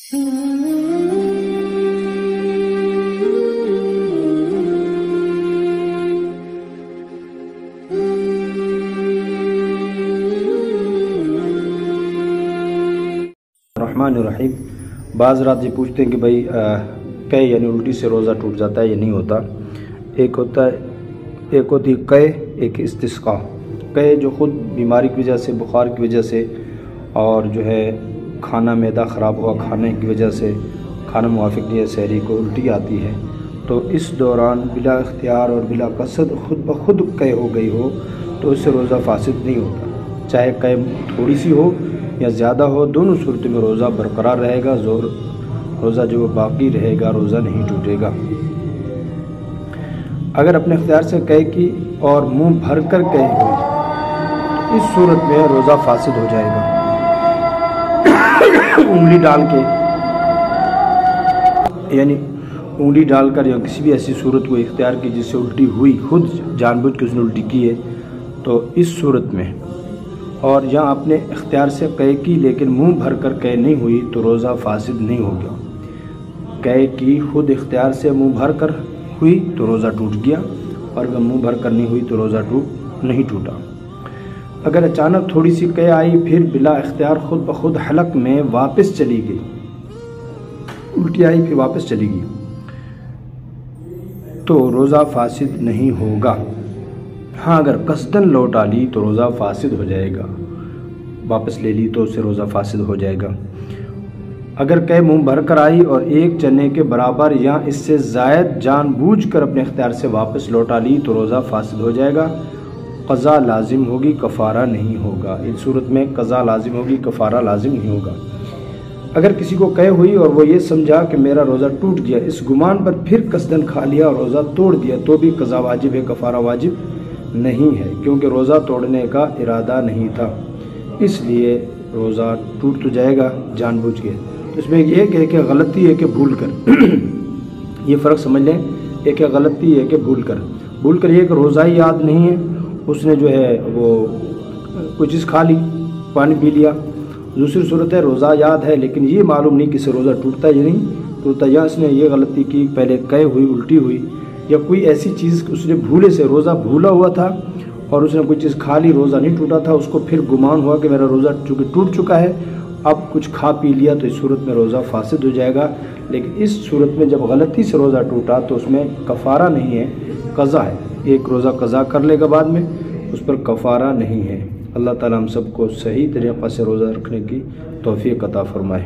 الرحمن الرحیم۔ بعض رات یہ پوچھتے ہیں کہ بھائی قے یعنی الٹی سے روزہ ٹوٹ جاتا ہے یا نہیں ہوتا۔ ایک ہوتی قے، ایک استسقاء۔ قے جو خود بیماری کی وجہ سے، بخار کی وجہ سے، اور جو ہے کھانا معدہ خراب ہوا کھانے کی وجہ سے، کھانا موافق نہیں ہے سحری کو، الٹی آتی ہے، تو اس دوران بلا اختیار اور بلا قصد خود بخود قے ہو گئی ہو تو اس سے روزہ فاسد نہیں ہوتا، چاہے قے تھوڑی سی ہو یا زیادہ ہو، دونوں صورتوں میں روزہ برقرار رہے گا، روزہ جو وہ باقی رہے گا، روزہ نہیں ٹوٹے گا۔ اگر اپنے اختیار سے قے کی اور منہ بھر کر قے ہوئی تو اس صورت میں روزہ فاسد ہو جائے گا۔ انگلی ڈال کے یعنی انگلی ڈال کر یا کسی بھی ایسی صورت کو اختیار کی جس سے الٹی ہوئی، خود جان بوجھ کے اس نے الٹی کی ہے، تو اس صورت میں، اور یہاں اپنے اختیار سے قے کی لیکن منہ بھر کر قے نہیں ہوئی تو روزہ فاسد نہیں ہوگا۔ قے کی خود اختیار سے منہ بھر کر ہوئی تو روزہ ٹوٹ گیا، اور اگر منہ بھر کر نہیں ہوئی تو روزہ نہیں ٹوٹا۔ اگر اچانک تھوڑی سی قے آئی پھر بلا اختیار خود بخود حلق میں واپس چلی گئی، الٹی آئی پھر واپس چلی گئی، تو روزہ فاسد نہیں ہوگا۔ ہاں اگر قصدن لوٹا لی تو روزہ فاسد ہو جائے گا، واپس لے لی تو اس سے روزہ فاسد ہو جائے گا۔ اگر قے منہ بھر کر آئی اور ایک چنے کے برابر یا اس سے زائد جان بوجھ کر اپنے اختیار سے واپس لوٹا لی تو روزہ فاسد ہو جائے گا، قضا لازم ہوگی، کفارہ نہیں ہوگا۔ اس صورت میں قضا لازم ہوگی، کفارہ لازم نہیں ہوگا۔ اگر کسی کو قے ہوئی اور وہ یہ سمجھا کہ میرا روزہ ٹوٹ گیا، اس گمان پر پھر قصدن کھا لیا اور روزہ توڑ دیا تو بھی قضا واجب ہے، کفارہ واجب نہیں ہے، کیونکہ روزہ توڑنے کا ارادہ نہیں تھا، اس لیے روزہ ٹوٹ تو جائے گا جان بوجھ کے۔ اس میں ایک ہے کہ غلطی ہے کہ بھول کر یہ فرق سمجھ لیں، ایک ہے غلطی ہے کہ بھول کر یہ کہ روزہ ہی یاد نہیں ہے، اس نے جو ہے وہ کوئی چیز کھا لی، پانی پی لیا۔ دوسری صورت ہے روزہ یاد ہے لیکن یہ معلوم نہیں کہ اسے روزہ ٹوٹتا یا نہیں ٹوٹتا، یا اس نے یہ غلطی کی، پہلے قے ہوئی، الٹی ہوئی، یا کوئی ایسی چیز اس نے بھولے سے، روزہ بھولا ہوا تھا اور اس نے کوئی چیز کھا لی، روزہ نہیں ٹوٹا تھا، اس کو پھر گمان ہوا کہ میرا روزہ چونکہ ٹوٹ چکا ہے، اب کچھ کھا پی لیا تو اس صورت میں روزہ فاسد ہو جائے گا۔ لیکن اس صورت میں جب غلطی سے روزہ ٹوٹا تو اس میں کفارہ نہیں ہے، قضا ہے، ایک روزہ قضا کر لے گا بعد میں، اس پر کفارہ نہیں ہے۔ اللہ تعالیٰ ہم سب کو صحیح طریقہ سے روزہ رکھنے کی توفیق عطا فرمائے۔